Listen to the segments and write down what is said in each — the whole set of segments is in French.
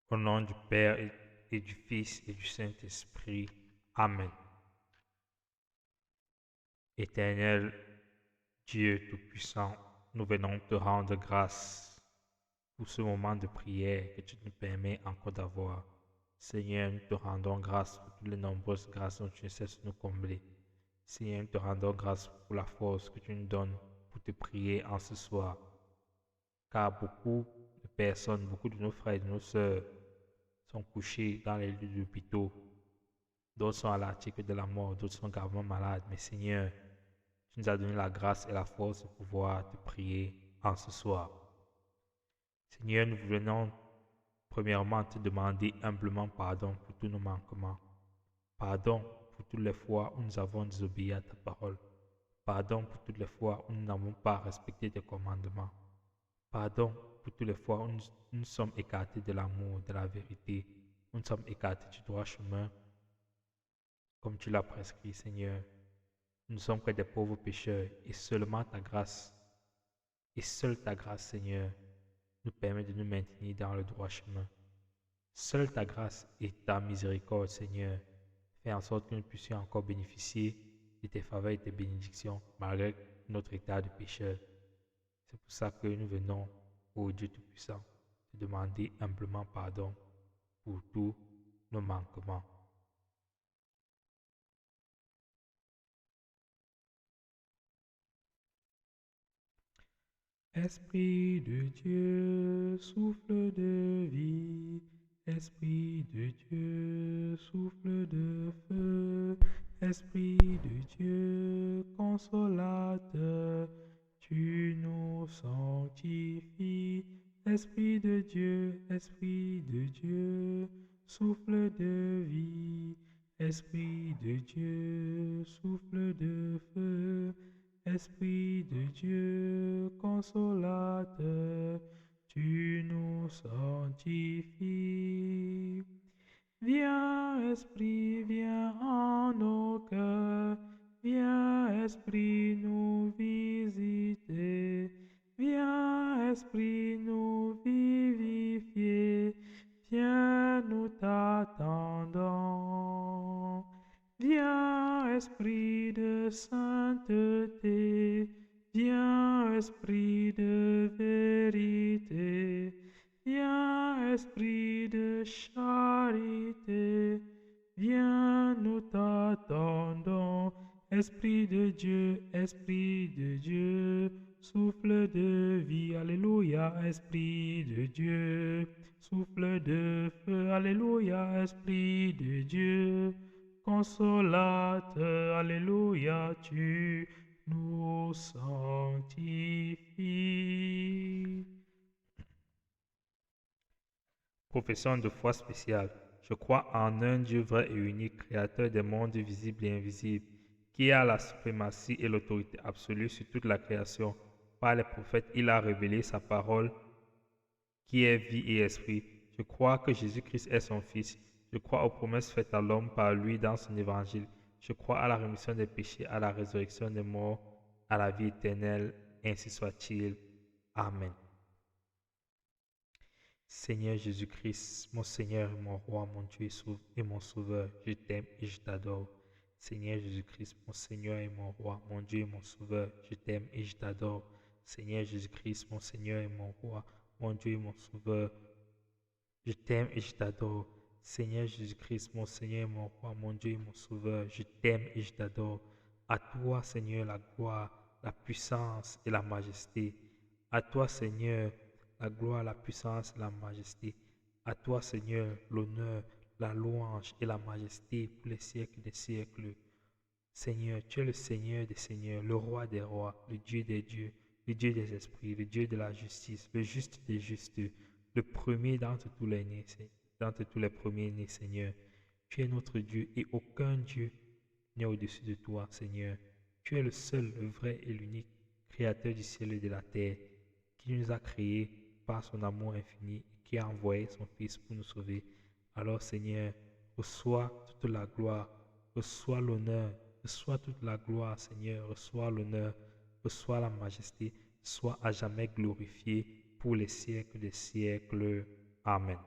Au nom du Père et du Fils et du Saint-Esprit. Amen. Éternel Dieu Tout-Puissant, nous venons te rendre grâce pour ce moment de prière que tu nous permets encore d'avoir. Seigneur, nous te rendons grâce pour toutes les nombreuses grâces dont tu ne cesses de nous combler. Seigneur, nous te rendons grâce pour la force que tu nous donnes pour te prier en ce soir. Car beaucoup de personnes, beaucoup de nos frères et de nos sœurs sont couchés dans les lits d'hôpitaux. D'autres sont à l'article de la mort, d'autres sont gravement malades. Mais Seigneur, tu nous as donné la grâce et la force de pouvoir te prier en ce soir. Seigneur, nous venons premièrement te demander humblement pardon pour tous nos manquements. Pardon pour toutes les fois où nous avons désobéi à ta parole. Pardon pour toutes les fois où nous n'avons pas respecté tes commandements. Pardon pour toutes les fois où nous sommes écartés de l'amour, de la vérité. Nous sommes écartés du droit chemin, comme tu l'as prescrit, Seigneur. Nous ne sommes que des pauvres pécheurs et seulement ta grâce, et seule ta grâce, Seigneur, nous permet de nous maintenir dans le droit chemin. Seule ta grâce et ta miséricorde, Seigneur, fait en sorte que nous puissions encore bénéficier de tes faveurs et de tes bénédictions malgré notre état de pécheur. C'est pour ça que nous venons, ô Dieu Tout-Puissant, te demander humblement pardon pour tous nos manquements. Esprit de Dieu, souffle de vie. Esprit de Dieu, souffle de feu. Esprit de Dieu, consolateur, tu nous sanctifies. Esprit de Dieu, souffle de vie. Esprit de Dieu, souffle de feu. Esprit de Dieu, consolateur, tu nous sanctifies. Viens, Esprit, viens en nos cœurs. Viens, Esprit, nous visiter. Viens, Esprit, nous vivifier. Viens, nous t'attendons. Viens, Esprit de sainteté, viens, Esprit de vérité, viens, Esprit de charité, viens, nous t'attendons. Esprit de Dieu, souffle de vie, alléluia, Esprit de Dieu, souffle de feu, alléluia, Esprit de Dieu. Consolateur, alléluia, tu nous sanctifies. Profession de foi spéciale. Je crois en un Dieu vrai et unique, créateur des mondes visibles et invisibles, qui a la suprématie et l'autorité absolue sur toute la création. Par les prophètes, il a révélé sa parole, qui est vie et esprit. Je crois que Jésus-Christ est son Fils. Je crois aux promesses faites à l'homme par lui dans son évangile. Je crois à la rémission des péchés, à la résurrection des morts, à la vie éternelle. Ainsi soit-il. Amen. Seigneur Jésus-Christ, mon Seigneur et mon roi, mon Dieu et mon sauveur, je t'aime et je t'adore. Seigneur Jésus-Christ, mon Seigneur et mon roi, mon Dieu et mon sauveur, je t'aime et je t'adore. Seigneur Jésus-Christ, mon Seigneur et mon roi, mon Dieu et mon sauveur, je t'aime et je t'adore. Seigneur Jésus-Christ, mon Seigneur et mon roi, mon Dieu et mon sauveur, je t'aime et je t'adore. À toi, Seigneur, la gloire, la puissance et la majesté. À toi, Seigneur, la gloire, la puissance et la majesté. À toi, Seigneur, l'honneur, la louange et la majesté pour les siècles des siècles. Seigneur, tu es le Seigneur des seigneurs, le roi des rois, le Dieu des dieux, le Dieu des esprits, le Dieu de la justice, le juste des justes, le premier d'entre tous les nés, d'entre tous les premiers-nés, Seigneur. Tu es notre Dieu et aucun Dieu n'est au-dessus de toi, Seigneur. Tu es le seul, le vrai et l'unique créateur du ciel et de la terre, qui nous a créés par son amour infini et qui a envoyé son Fils pour nous sauver. Alors, Seigneur, reçois toute la gloire, reçois l'honneur, reçois toute la gloire, Seigneur, reçois l'honneur, reçois la majesté, sois à jamais glorifié pour les siècles des siècles. Amen.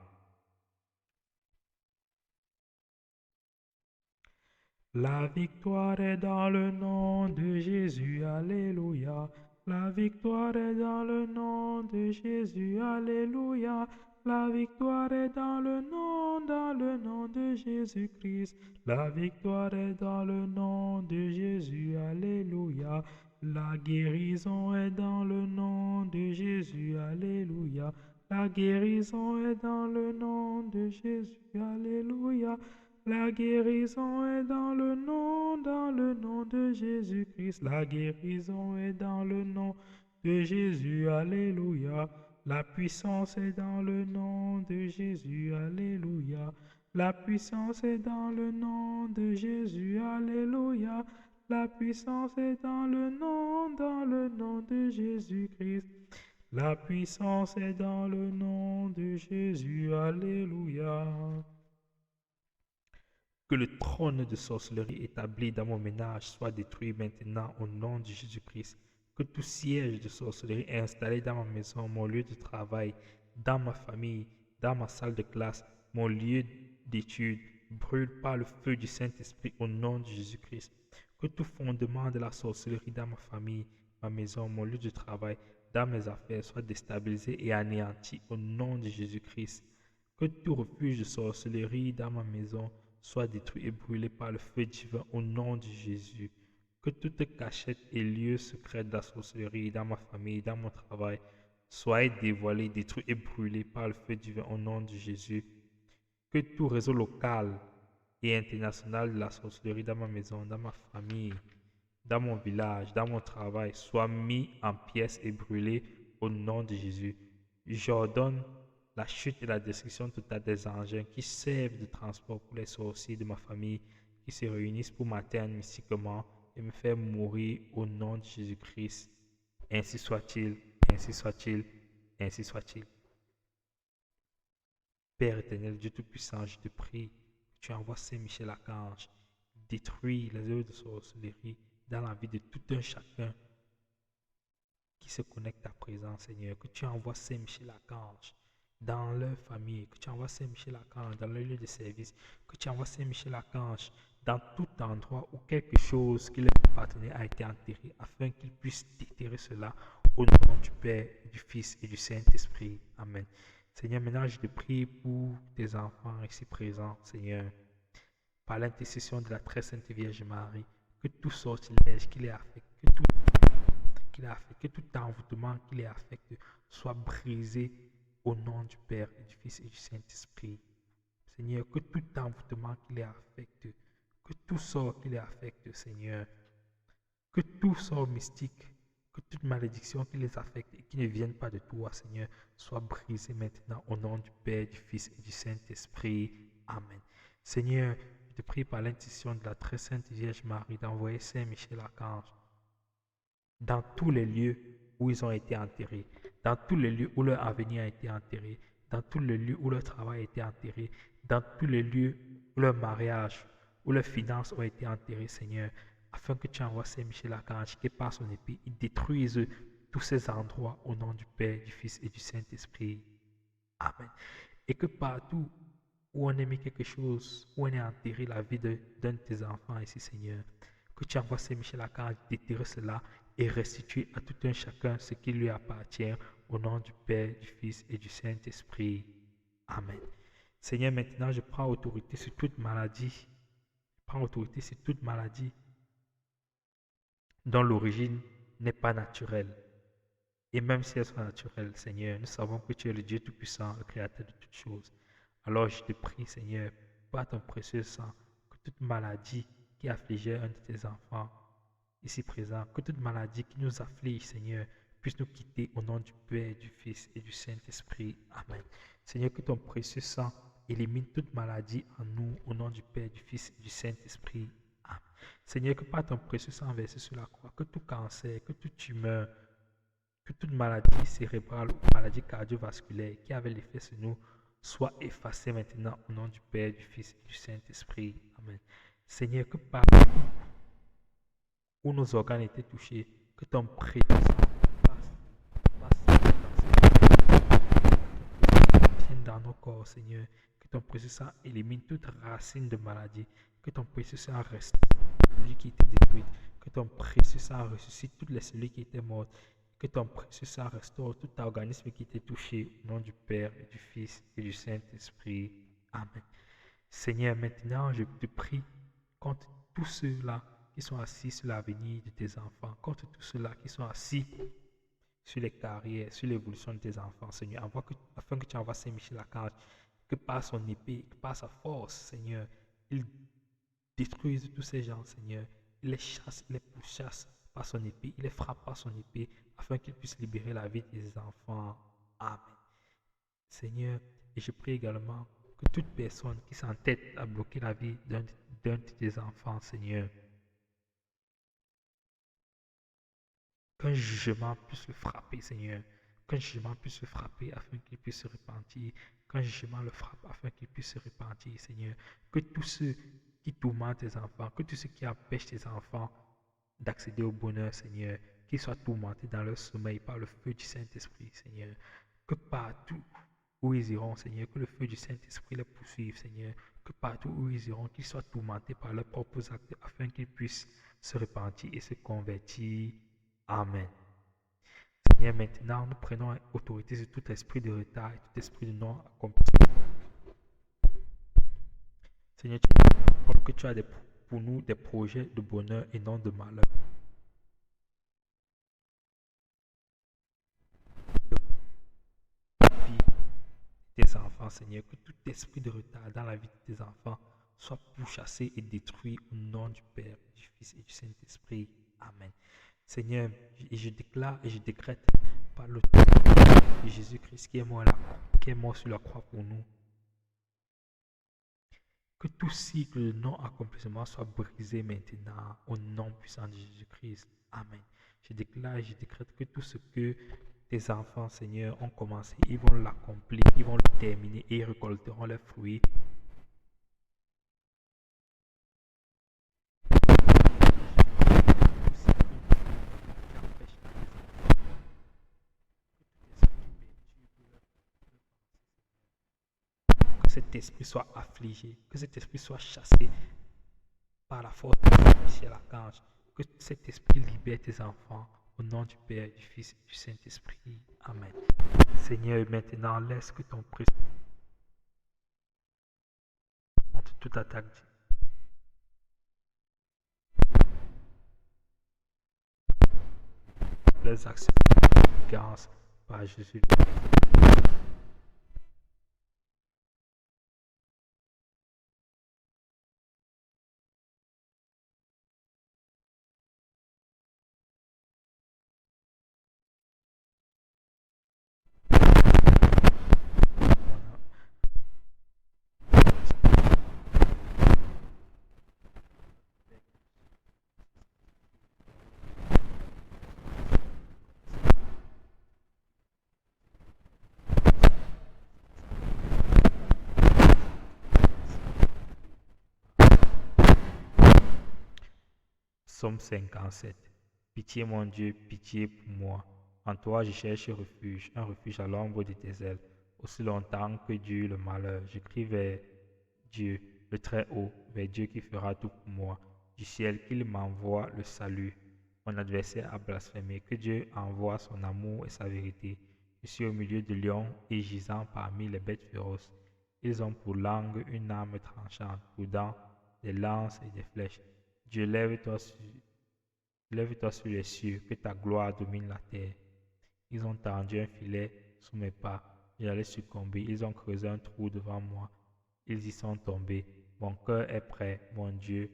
La victoire est dans le nom de Jésus, alléluia. La victoire est dans le nom de Jésus, alléluia. La victoire est dans le nom de Jésus-Christ. La victoire est dans le nom de Jésus, alléluia. La guérison est dans le nom de Jésus, alléluia. La guérison est dans le nom de Jésus, alléluia. La guérison est dans le nom de Jésus-Christ. La guérison est dans le nom de Jésus, alléluia. La puissance est dans le nom de Jésus, alléluia. La puissance est dans le nom de Jésus, alléluia. La puissance est dans le nom de Jésus-Christ. La puissance est dans le nom de Jésus, alléluia. Que le trône de sorcellerie établi dans mon ménage soit détruit maintenant au nom de Jésus-Christ. Que tout siège de sorcellerie installé dans ma maison, mon lieu de travail, dans ma famille, dans ma salle de classe, mon lieu d'études, brûle par le feu du Saint-Esprit au nom de Jésus-Christ. Que tout fondement de la sorcellerie dans ma famille, ma maison, mon lieu de travail, dans mes affaires soit déstabilisé et anéanti au nom de Jésus-Christ. Que tout refuge de sorcellerie dans ma maison soit détruit et brûlé par le feu divin au nom de Jésus. Que toute cachette et lieu secret de la sorcellerie dans ma famille, dans mon travail, soit dévoilé, détruit et brûlé par le feu divin au nom de Jésus. Que tout réseau local et international de la sorcellerie dans ma maison, dans ma famille, dans mon village, dans mon travail, soit mis en pièces et brûlé au nom de Jésus. J'ordonne la chute et la destruction totale des engins qui servent de transport pour les sorciers de ma famille qui se réunissent pour m'atteindre mystiquement et me faire mourir au nom de Jésus-Christ. Ainsi soit-il, ainsi soit-il, ainsi soit-il. Père éternel, Dieu Tout-Puissant, je te prie que tu envoies Saint-Michel-Archange détruire les œuvres de sorcellerie dans la vie de tout un chacun qui se connecte à présent, Seigneur. Que tu envoies Saint-Michel-Archange dans leur famille, que tu envoies Saint-Michel-Archange dans leur lieu de service, que tu envoies Saint-Michel-Archange dans tout endroit où quelque chose qui leur appartenait a été enterré, afin qu'ils puissent déterrer cela au nom du Père, du Fils et du Saint-Esprit. Amen. Seigneur, maintenant je te prie pour tes enfants ici présents, Seigneur, par l'intercession de la très sainte Vierge Marie, que tout sortilège qui les affecte, que tout envoûtement qui les affecte soit brisé au nom du Père et du Fils et du Saint-Esprit. Seigneur, que tout envoûtement qui les affecte, que tout sort qui les affecte, Seigneur, que tout sort mystique, que toute malédiction qui les affecte et qui ne vienne pas de toi, Seigneur, soit brisée maintenant au nom du Père, du Fils et du Saint-Esprit. Amen. Seigneur, je te prie par l'intercession de la très sainte Vierge Marie d'envoyer Saint Michel-Archange dans tous les lieux où ils ont été enterrés, dans tous les lieux où leur avenir a été enterré, dans tous les lieux où leur travail a été enterré, dans tous les lieux où leur mariage, où leurs finances ont été enterrées, Seigneur, afin que tu envoies Saint-Michel-Archange qui par son épée, il détruise tous ces endroits au nom du Père, du Fils et du Saint-Esprit. Amen. Et que partout où on a mis quelque chose, où on a enterré la vie d'un de tes enfants ici, Seigneur, que tu envoies Saint-Michel-Archange déterrer cela et restituer à tout un chacun ce qui lui appartient au nom du Père, du Fils et du Saint-Esprit. Amen. Seigneur, maintenant je prends autorité sur toute maladie. Je prends autorité sur toute maladie dont l'origine n'est pas naturelle. Et même si elles sont naturelles, Seigneur, nous savons que tu es le Dieu Tout-Puissant, le Créateur de toutes choses. Alors je te prie, Seigneur, par ton précieux sang, que toute maladie qui affligeait un de tes enfants ici présent, que toute maladie qui nous afflige, Seigneur, puisse nous quitter au nom du Père, du Fils et du Saint-Esprit. Amen. Seigneur, que ton précieux sang élimine toute maladie en nous, au nom du Père, du Fils et du Saint-Esprit. Amen. Seigneur, que par ton précieux sang versé sur la croix, que tout cancer, que toute tumeur, que toute maladie cérébrale ou maladie cardiovasculaire qui avait l'effet sur nous soit effacée maintenant au nom du Père, du Fils et du Saint-Esprit. Amen. Seigneur, que partout où nos organes étaient touchés, que ton précieux sang passe vienne dans nos corps, Seigneur, que ton précieux sang élimine toute racine de maladie, que ton précieux sang restaure celui qui était détruit, que ton précieux sang ressuscite toutes les cellules qui étaient mortes, que ton précieux sang restaure tout organisme qui était touché au nom du Père et du Fils et du Saint-Esprit. Amen. Seigneur, maintenant je te prie contre tous ceux-là qui sont assis sur l'avenir de tes enfants, contre tous ceux-là qui sont assis sur les carrières, sur l'évolution de tes enfants, Seigneur, afin que tu envoies Saint-Michel Archange, que par son épée, que par sa force, Seigneur, il détruise tous ces gens, Seigneur. Il les chasse, il les pourchasse par son épée, il les frappe par son épée, afin qu'il puisse libérer la vie des enfants. Amen. Seigneur, et je prie également que toute personne qui s'entête à bloquer la vie d'un de tes enfants, Seigneur, qu'un jugement puisse le frapper, Seigneur. Qu'un jugement puisse le frapper afin qu'il puisse se repentir. Qu'un jugement le frappe afin qu'il puisse se repentir, Seigneur. Que tous ceux qui tourmentent tes enfants, que tous ceux qui empêchent tes enfants d'accéder au bonheur, Seigneur, qu'ils soient tourmentés dans leur sommeil par le feu du Saint-Esprit, Seigneur. Que partout où ils iront, Seigneur, que le feu du Saint-Esprit les poursuive, Seigneur. Que partout où ils iront, qu'ils soient tourmentés par leurs propres actes afin qu'ils puissent se repentir et se convertir. Amen. Seigneur, maintenant, nous prenons autorité sur tout esprit de retard et tout esprit de non-accomplissement. Seigneur, tu dis que tu as pour nous des projets de bonheur et non de malheur. Tes enfants, Seigneur, que tout esprit de retard dans la vie de tes enfants soit pourchassé et détruit au nom du Père, du Fils et du Saint-Esprit. Amen. Seigneur, je déclare et je décrète par l'autorité de Jésus-Christ qui est mort sur la croix pour nous, que tout cycle de non-accomplissement soit brisé maintenant au nom puissant de Jésus-Christ. Amen. Je déclare et je décrète que tout ce que tes enfants, Seigneur, ont commencé, ils vont l'accomplir, ils vont le terminer et ils récolteront leurs fruits. Que cet esprit soit affligé, que cet esprit soit chassé par la force de Michel Archange, que cet esprit libère tes enfants au nom du Père, du Fils et du Saint-Esprit. Amen. Seigneur, maintenant laisse que ton précieux contre toute attaque leurs actions de par Jésus. Psaume 57. Pitié mon Dieu, pitié pour moi. En toi je cherche refuge, un refuge à l'ombre de tes ailes. Aussi longtemps que dure le malheur, je crie vers Dieu, le Très-Haut, vers Dieu qui fera tout pour moi. Du ciel qu'il m'envoie le salut. Mon adversaire a blasphémé, que Dieu envoie son amour et sa vérité. Je suis au milieu de lions et gisant parmi les bêtes féroces. Ils ont pour langue une arme tranchante, pour dents des lances et des flèches. Dieu, lève-toi sur les cieux, que ta gloire domine la terre. Ils ont tendu un filet sous mes pas, j'allais succomber. Ils ont creusé un trou devant moi, ils y sont tombés. Mon cœur est prêt, mon Dieu,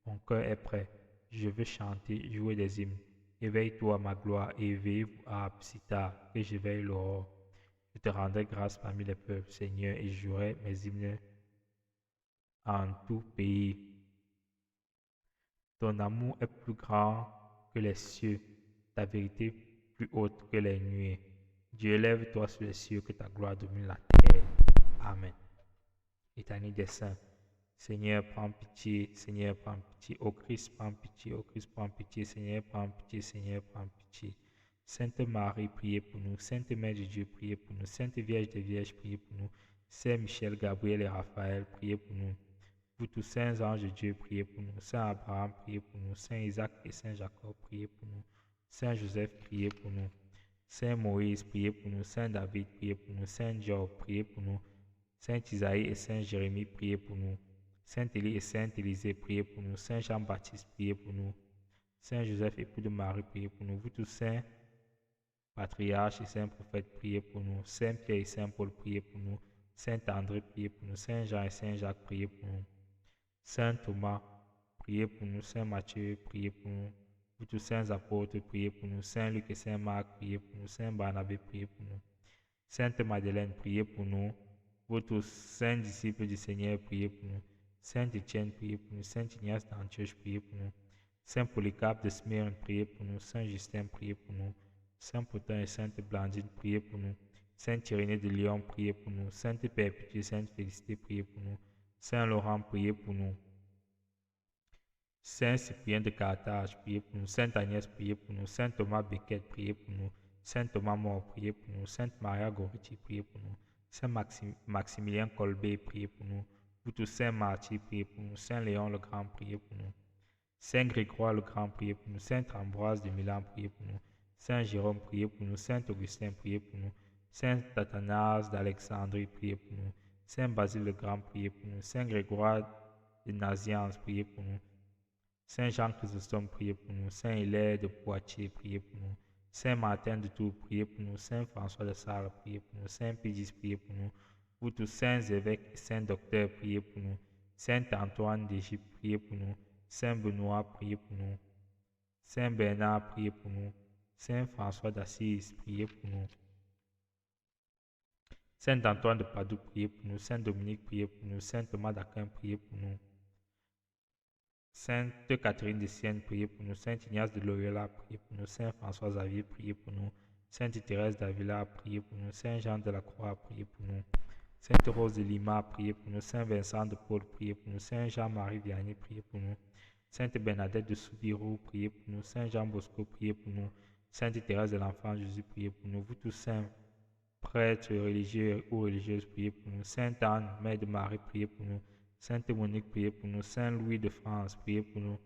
mon cœur est prêt. Je veux chanter, jouer des hymnes. Éveille-toi, ma gloire, et éveille-vous à Psita, que j'éveille l'aurore. Je te rendrai grâce parmi les peuples, Seigneur, et je jouerai mes hymnes en tout pays. Ton amour est plus grand que les cieux, ta vérité plus haute que les nuées. Dieu, lève-toi sur les cieux, que ta gloire domine la terre. Amen. Litanie des saints. Seigneur, prends pitié. Seigneur, prends pitié. Ô Christ, prends pitié. Ô Christ, prends pitié. Seigneur, prends pitié. Seigneur, prends pitié. Sainte Marie, priez pour nous. Sainte Mère de Dieu, priez pour nous. Sainte Vierge des Vierges, priez pour nous. Saint Michel, Gabriel et Raphaël, priez pour nous. Vous tous saints anges de Dieu, priez pour nous. Saint Abraham, priez pour nous. Saint Isaac et Saint Jacob, priez pour nous. Saint Joseph, priez pour nous. Saint Moïse, priez pour nous. Saint David, priez pour nous. Saint Job, priez pour nous. Saint Isaïe et Saint Jérémie, priez pour nous. Saint Élie et Saint Élisée, priez pour nous. Saint Jean-Baptiste, priez pour nous. Saint Joseph, époux de Marie, priez pour nous. Vous tous saints patriarches et saints prophètes, priez pour nous. Saint Pierre et Saint Paul, priez pour nous. Saint André, priez pour nous. Saint Jean et Saint Jacques, priez pour nous. Saint Thomas, priez pour nous. Saint Matthieu, priez pour nous. Vous tous saints apôtres, priez pour nous. Saint Luc et Saint Marc, priez pour nous. Saint Barnabé, priez pour nous. Sainte Madeleine, priez pour nous. Vous tous saints disciples du Seigneur, priez pour nous. Saint Étienne, priez pour nous. Saint Ignace d'Antioche, priez pour nous. Saint Polycarpe de Smyrne, priez pour nous. Saint Justin, priez pour nous. Saint Potin et Sainte Blandine, priez pour nous. Saint Irénée de Lyon, priez pour nous. Sainte Perpétue et Sainte Félicité, priez pour nous. Saint Laurent, priez pour nous. Saint Cyprien de Carthage, priez pour nous. Sainte Agnès, priez pour nous. Saint Thomas Becket, priez pour nous. Saint Thomas More, priez pour nous. Sainte Maria Goretti, priez pour nous. Saint Maximilien Colbert, priez pour nous. Vous tous saints martyrs, priez pour nous. Saint Léon le Grand, priez pour nous. Saint Grégoire le Grand, priez pour nous. Saint Ambroise de Milan, priez pour nous. Saint Jérôme, priez pour nous. Saint Augustin, priez pour nous. Saint Athanase d'Alexandrie, priez pour nous. Saint Basile le Grand, priez pour nous. Saint Grégoire de Nazianze, priez pour nous. Saint Jean Chrysostome, priez pour nous. Saint Hilaire de Poitiers, priez pour nous. Saint Martin de Tours, priez pour nous. Saint François de Sales, priez pour nous. Saint Pédis, priez pour nous. Vous tous saints évêques et saints docteurs, priez pour nous. Saint Antoine d'Égypte, priez pour nous. Saint Benoît, priez pour nous. Saint Bernard, priez pour nous. Saint François d'Assise, priez pour nous. Saint Antoine de Padoue, priez pour nous. Saint Dominique, priez pour nous. Saint Thomas d'Aquin, priez pour nous. Sainte Catherine de Sienne, priez pour nous. Saint Ignace de Loyola, priez pour nous. Saint François Xavier, priez pour nous. Sainte Thérèse d'Avila, priez pour nous. Saint Jean de la Croix, priez pour nous. Sainte Rose de Lima, priez pour nous. Saint Vincent de Paul, priez pour nous. Saint Jean-Marie Vianney, priez pour nous. Sainte Bernadette de Soubirous, priez pour nous. Saint Jean Bosco, priez pour nous. Sainte Thérèse de l'Enfant Jésus, priez pour nous. Vous tous saints prêtres, religieux ou religieuses, priez pour nous. Sainte Anne, Mère de Marie, priez pour nous. Sainte Monique, priez pour nous. Saint Louis de France, priez pour nous.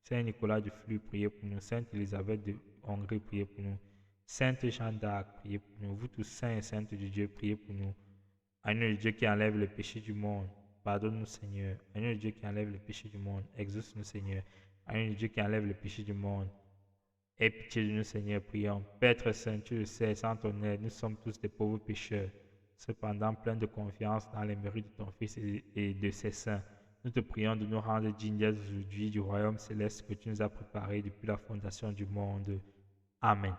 Saint Nicolas de Flux, priez pour nous. Sainte Élisabeth de Hongrie, priez pour nous. Sainte Jeanne d'Arc, priez pour nous. Vous tous saints et saintes de Dieu, priez pour nous. Agneau de Dieu qui enlève le péché du monde, pardonne-nous Seigneur. Agneau de Dieu qui enlève le péché du monde, exauce-nous Seigneur. Agneau de Dieu qui enlève le péché du monde, aie pitié de nous Seigneur, prions. Père très saint, tu le sais, sans ton aide, nous sommes tous des pauvres pécheurs. Cependant, pleins de confiance dans les mérites de ton Fils et de ses saints, nous te prions de nous rendre dignes aujourd'hui du royaume céleste que tu nous as préparé depuis la fondation du monde. Amen.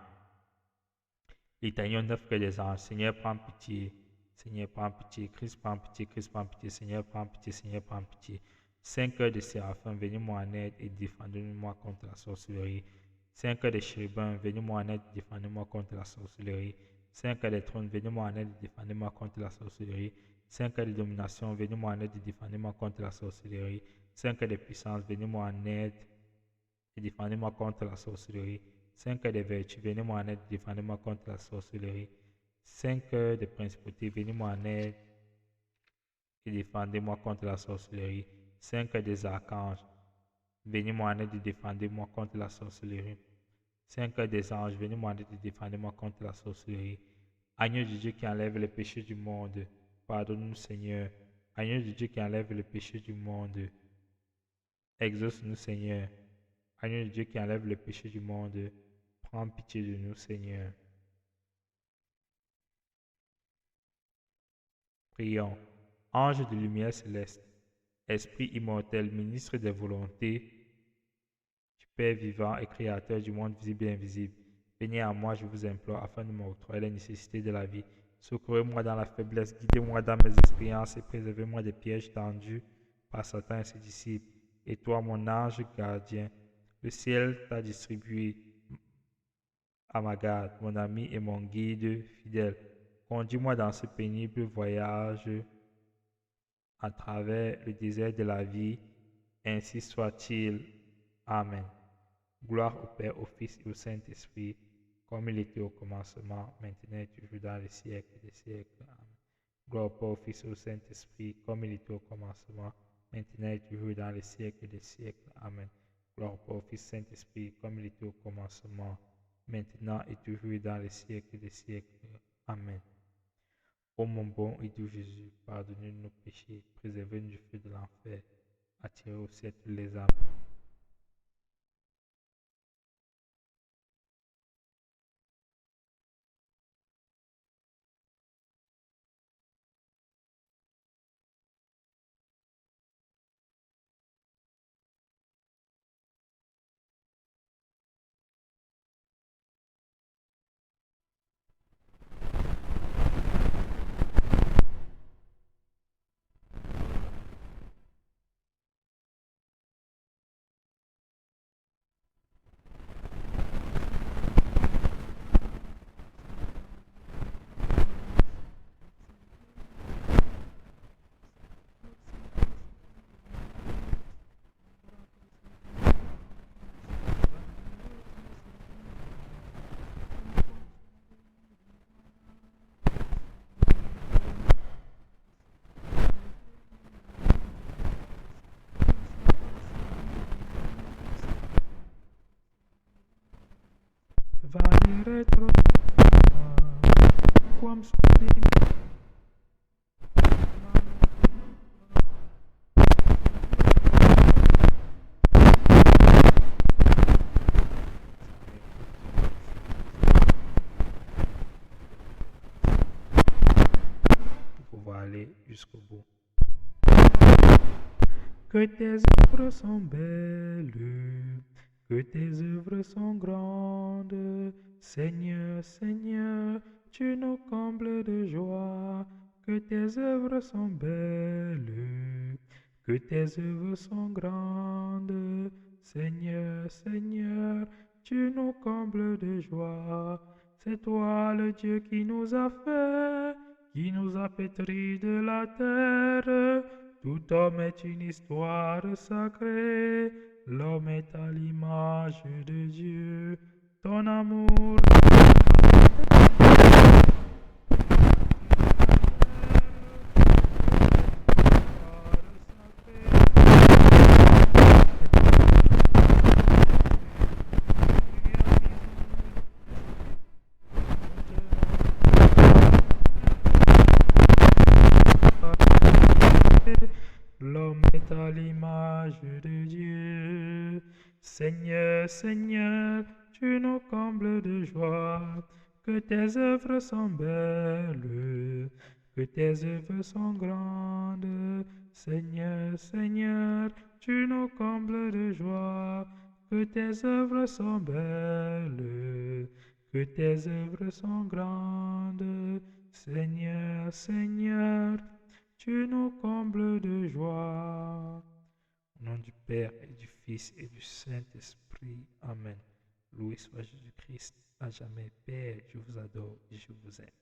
Litanie aux 9 cœurs des anges. Seigneur, prends pitié. Seigneur, prends pitié. Christ, prends pitié. Christ, prends pitié. Seigneur, prends pitié. Seigneur, prends pitié. 5 cœurs de séraphins, venez-moi en aide et défendez-moi contre la sorcellerie. 5 cœurs de chérubins, venez-moi en aide et défendez-moi contre la sorcellerie. 5 cœurs de trônes, venez-moi en aide et défendez-moi contre la sorcellerie. 5 cœurs de domination, venez-moi en aide et défendez-moi contre la sorcellerie. 5 cœurs de puissance, venez-moi en aide et défendez-moi contre la sorcellerie. 5 cœurs de vertu, venez-moi en aide et défendez-moi contre la sorcellerie. 5 cœurs de principauté, venez-moi en aide et défendez-moi contre la sorcellerie. 5 cœurs des archanges, venez-moi en aide et défendez-moi contre la sorcellerie. 5 cœurs des anges, venez-moi en aide et défendez-moi contre la sorcellerie. Agneau de Dieu qui enlève les péchés du monde, pardonne-nous Seigneur. Agneau de Dieu qui enlève les péchés du monde, exauce-nous Seigneur. Agneau de Dieu qui enlève les péchés du monde, prends pitié de nous Seigneur. Prions. Ange de lumière céleste, Esprit immortel, ministre des volontés du Père vivant et créateur du monde visible et invisible, venez à moi, je vous implore, afin de m'octroyer les nécessités de la vie. Secourez-moi dans la faiblesse, guidez-moi dans mes expériences et préservez-moi des pièges tendus par Satan et ses disciples. Et toi, mon ange gardien, le ciel t'a distribué à ma garde, mon ami et mon guide fidèle. Conduis-moi dans ce pénible voyage à travers le désert de la vie, ainsi soit-il. Amen. Gloire au Père, au Fils et au Saint-Esprit, comme il était au commencement, maintenant et toujours dans les siècles des siècles. Amen. Gloire au Père, au Fils et au Saint-Esprit, comme il était au commencement, maintenant et toujours dans les siècles des siècles. Amen. Gloire au Père, au Fils et au Saint-Esprit, comme il était au commencement, maintenant et toujours dans les siècles des siècles. Amen. Ô mon bon et doux Jésus, pardonnez-nous nos péchés, préservez-nous du feu de l'enfer, attirez au ciel toutes les âmes. Valere quam sublime. Pour pouvoir aller jusqu'au bout. Que tes œuvres sont belles, que tes œuvres sont grandes. Seigneur, Seigneur, tu nous combles de joie. Que tes œuvres sont belles, que tes œuvres sont grandes. Seigneur, Seigneur, tu nous combles de joie. C'est toi le Dieu qui nous a fait, qui nous a pétris de la terre. Tout homme est une histoire sacrée, l'homme est à l'image de Dieu. Ton amour l'homme est à l'image de Dieu. Seigneur, Seigneur, tu nous combles de joie. Que tes œuvres sont belles, que tes œuvres sont grandes. Seigneur, Seigneur, tu nous combles de joie. Que tes œuvres sont belles, que tes œuvres sont grandes. Seigneur, Seigneur, tu nous combles de joie. Au nom du Père et du Fils et du Saint-Esprit. Amen. Loué soit Jésus-Christ à jamais. Père, je vous adore et je vous aime.